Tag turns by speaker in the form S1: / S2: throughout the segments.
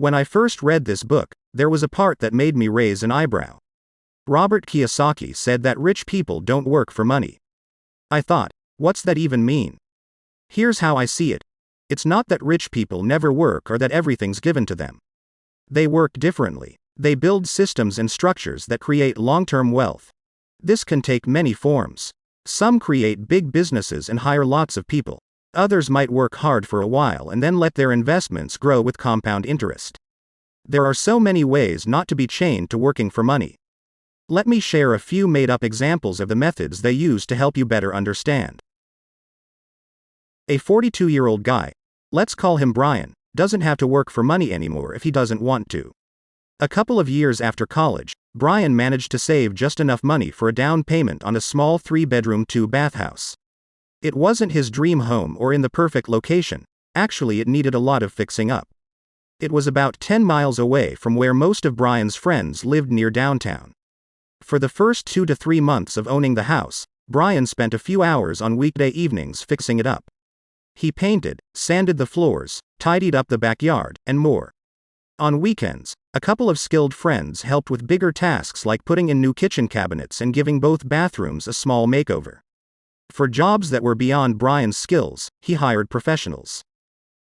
S1: When I first read this book, there was a part that made me raise an eyebrow. Robert Kiyosaki said that rich people don't work for money. I thought, what's that even mean? Here's how I see it. It's not that rich people never work or that everything's given to them. They work differently. They build systems and structures that create long-term wealth. This can take many forms. Some create big businesses and hire lots of people. Others might work hard for a while and then let their investments grow with compound interest. There are so many ways not to be chained to working for money. Let me share a few made-up examples of the methods they use to help you better understand. A 42-year-old guy, let's call him Brian, doesn't have to work for money anymore if he doesn't want to. A couple of years after college, Brian managed to save just enough money for a down payment on a small 3-bedroom 2-bath house. It wasn't his dream home or in the perfect location. Actually, it needed a lot of fixing up. It was about 10 miles away from where most of Brian's friends lived near downtown. For the first 2 to 3 months of owning the house, Brian spent a few hours on weekday evenings fixing it up. He painted, sanded the floors, tidied up the backyard, and more. On weekends, a couple of skilled friends helped with bigger tasks like putting in new kitchen cabinets and giving both bathrooms a small makeover. For jobs that were beyond Brian's skills, he hired professionals.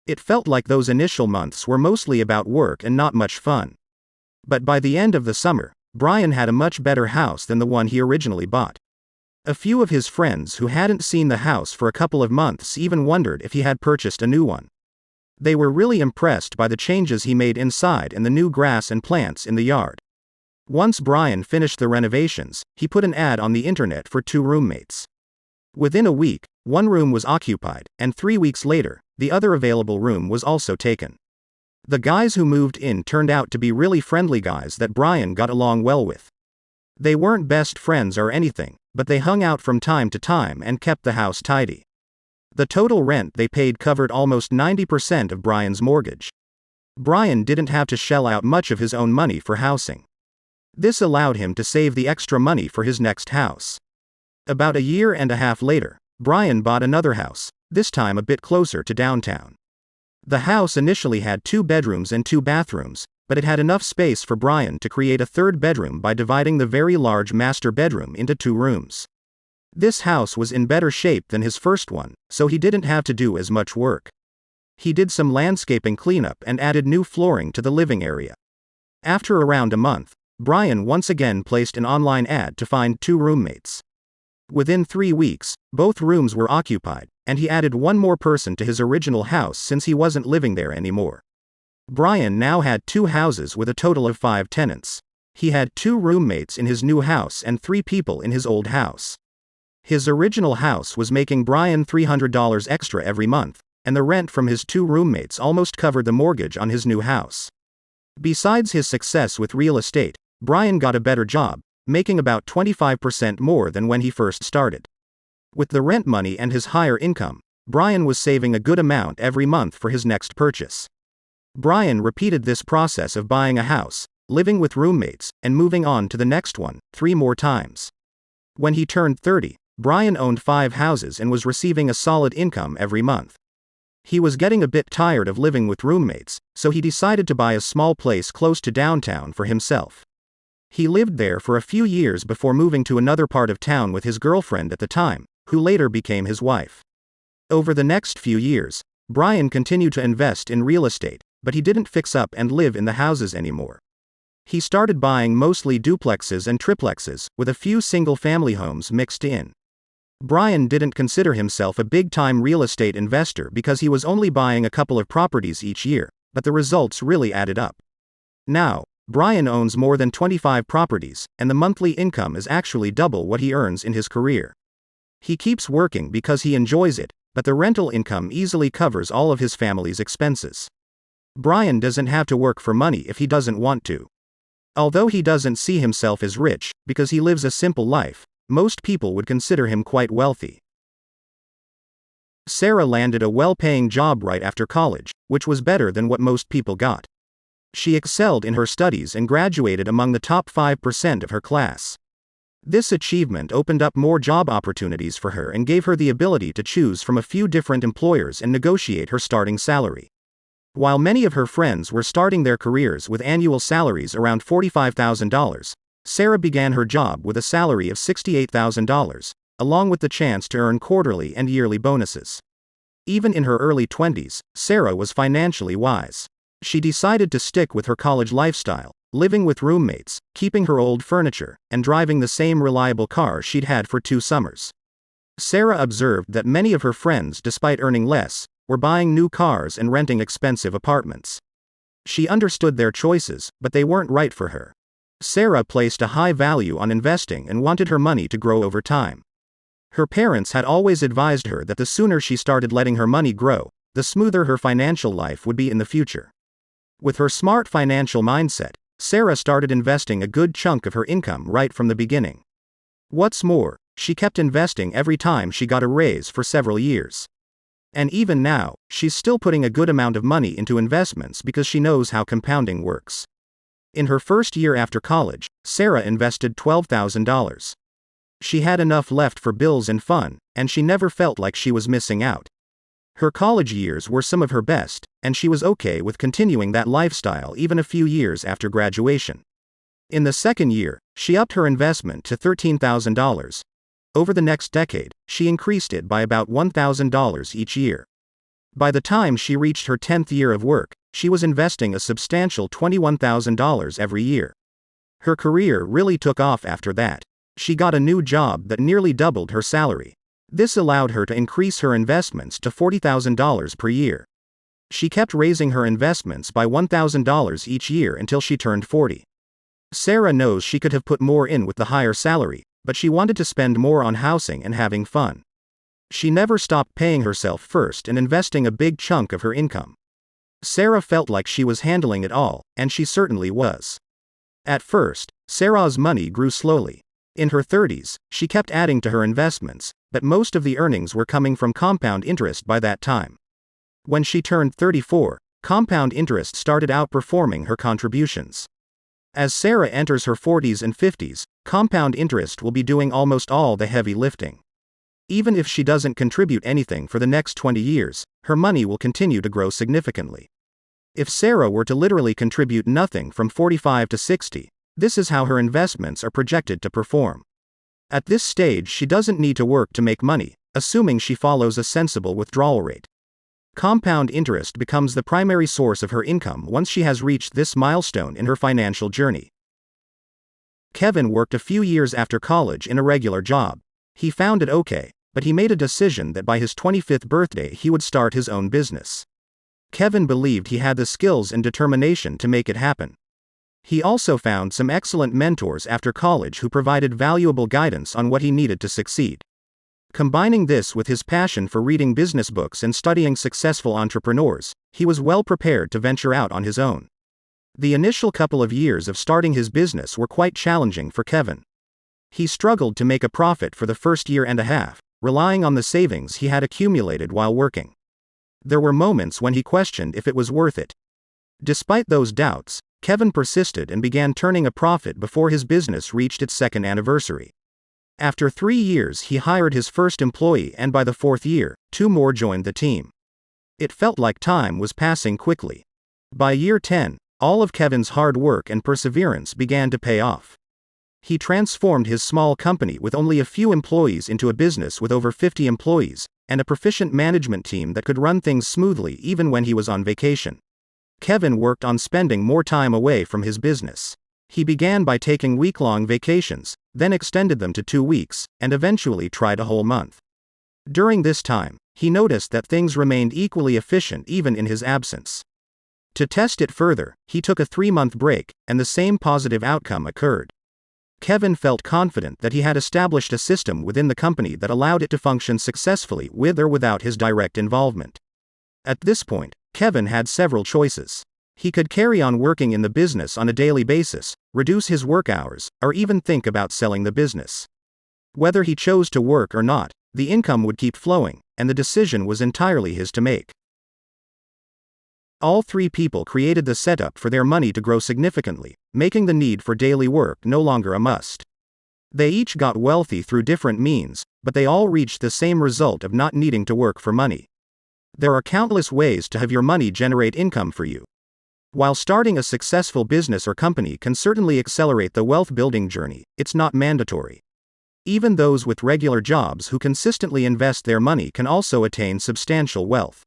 S1: It felt like those initial months were mostly about work and not much fun. But by the end of the summer, Brian had a much better house than the one he originally bought. A few of his friends who hadn't seen the house for a couple of months even wondered if he had purchased a new one. They were really impressed by the changes he made inside and the new grass and plants in the yard. Once Brian finished the renovations, he put an ad on the internet for 2 roommates. Within a week, 1 room was occupied, and 3 weeks later, the other available room was also taken. The guys who moved in turned out to be really friendly guys that Brian got along well with. They weren't best friends or anything, but they hung out from time to time and kept the house tidy. The total rent they paid covered almost 90% of Brian's mortgage. Brian didn't have to shell out much of his own money for housing. This allowed him to save the extra money for his next house. About a year and a half later, Brian bought another house, this time a bit closer to downtown. The house initially had 2 bedrooms and 2 bathrooms, but it had enough space for Brian to create a 3rd bedroom by dividing the very large master bedroom into 2 rooms. This house was in better shape than his first one, so he didn't have to do as much work. He did some landscaping cleanup and added new flooring to the living area. After around a month, Brian once again placed an online ad to find 2 roommates. Within 3 weeks, both rooms were occupied, and he added 1 more person to his original house since he wasn't living there anymore. Brian now had 2 houses with a total of 5 tenants. He had 2 roommates in his new house and 3 people in his old house. His original house was making Brian $300 extra every month, and the rent from his 2 roommates almost covered the mortgage on his new house. Besides his success with real estate, Brian got a better job, making about 25% more than when he first started. With the rent money and his higher income, Brian was saving a good amount every month for his next purchase. Brian repeated this process of buying a house, living with roommates, and moving on to the next one, 3 more times. When he turned 30, Brian owned 5 houses and was receiving a solid income every month. He was getting a bit tired of living with roommates, so he decided to buy a small place close to downtown for himself. He lived there for a few years before moving to another part of town with his girlfriend at the time, who later became his wife. Over the next few years, Brian continued to invest in real estate, but he didn't fix up and live in the houses anymore. He started buying mostly duplexes and triplexes, with a few single-family homes mixed in. Brian didn't consider himself a big-time real estate investor because he was only buying a couple of properties each year, but the results really added up. Now, Brian owns more than 25 properties, and the monthly income is actually double what he earns in his career. He keeps working because he enjoys it, but the rental income easily covers all of his family's expenses. Brian doesn't have to work for money if he doesn't want to. Although he doesn't see himself as rich, because he lives a simple life, most people would consider him quite wealthy. Sarah landed a well-paying job right after college, which was better than what most people got. She excelled in her studies and graduated among the top 5% of her class. This achievement opened up more job opportunities for her and gave her the ability to choose from a few different employers and negotiate her starting salary. While many of her friends were starting their careers with annual salaries around $45,000, Sarah began her job with a salary of $68,000, along with the chance to earn quarterly and yearly bonuses. Even in her early 20s, Sarah was financially wise. She decided to stick with her college lifestyle, living with roommates, keeping her old furniture, and driving the same reliable car she'd had for 2 summers. Sarah observed that many of her friends, despite earning less, were buying new cars and renting expensive apartments. She understood their choices, but they weren't right for her. Sarah placed a high value on investing and wanted her money to grow over time. Her parents had always advised her that the sooner she started letting her money grow, the smoother her financial life would be in the future. With her smart financial mindset, Sarah started investing a good chunk of her income right from the beginning. What's more, she kept investing every time she got a raise for several years. And even now, she's still putting a good amount of money into investments because she knows how compounding works. In her first year after college, Sarah invested $12,000. She had enough left for bills and fun, and she never felt like she was missing out. Her college years were some of her best, and she was okay with continuing that lifestyle even a few years after graduation. In the second year, she upped her investment to $13,000. Over the next decade, she increased it by about $1,000 each year. By the time she reached her 10th year of work, she was investing a substantial $21,000 every year. Her career really took off after that. She got a new job that nearly doubled her salary. This allowed her to increase her investments to $40,000 per year. She kept raising her investments by $1,000 each year until she turned 40. Sarah knows she could have put more in with the higher salary, but she wanted to spend more on housing and having fun. She never stopped paying herself first and investing a big chunk of her income. Sarah felt like she was handling it all, and she certainly was. At first, Sarah's money grew slowly. In her 30s, she kept adding to her investments, but most of the earnings were coming from compound interest by that time. When she turned 34, compound interest started outperforming her contributions. As Sarah enters her 40s and 50s, compound interest will be doing almost all the heavy lifting. Even if she doesn't contribute anything for the next 20 years, her money will continue to grow significantly. If Sarah were to literally contribute nothing from 45 to 60, this is how her investments are projected to perform. At this stage, she doesn't need to work to make money, assuming she follows a sensible withdrawal rate. Compound interest becomes the primary source of her income once she has reached this milestone in her financial journey. Kevin worked a few years after college in a regular job. He found it okay, but he made a decision that by his 25th birthday he would start his own business. Kevin believed he had the skills and determination to make it happen. He also found some excellent mentors after college who provided valuable guidance on what he needed to succeed. Combining this with his passion for reading business books and studying successful entrepreneurs, he was well prepared to venture out on his own. The initial couple of years of starting his business were quite challenging for Kevin. He struggled to make a profit for the first year and a half, relying on the savings he had accumulated while working. There were moments when he questioned if it was worth it. Despite those doubts, Kevin persisted and began turning a profit before his business reached its second anniversary. After 3 years, he hired his first employee, and by the 4th year, 2 more joined the team. It felt like time was passing quickly. By year 10, all of Kevin's hard work and perseverance began to pay off. He transformed his small company with only a few employees into a business with over 50 employees, and a proficient management team that could run things smoothly even when he was on vacation. Kevin worked on spending more time away from his business. He began by taking week-long vacations, then extended them to 2 weeks, and eventually tried a whole month. During this time, he noticed that things remained equally efficient even in his absence. To test it further, he took a 3-month break, and the same positive outcome occurred. Kevin felt confident that he had established a system within the company that allowed it to function successfully with or without his direct involvement. At this point, Kevin had several choices. He could carry on working in the business on a daily basis, reduce his work hours, or even think about selling the business. Whether he chose to work or not, the income would keep flowing, and the decision was entirely his to make. All 3 people created the setup for their money to grow significantly, making the need for daily work no longer a must. They each got wealthy through different means, but they all reached the same result of not needing to work for money. There are countless ways to have your money generate income for you. While starting a successful business or company can certainly accelerate the wealth building journey, it's not mandatory. Even those with regular jobs who consistently invest their money can also attain substantial wealth.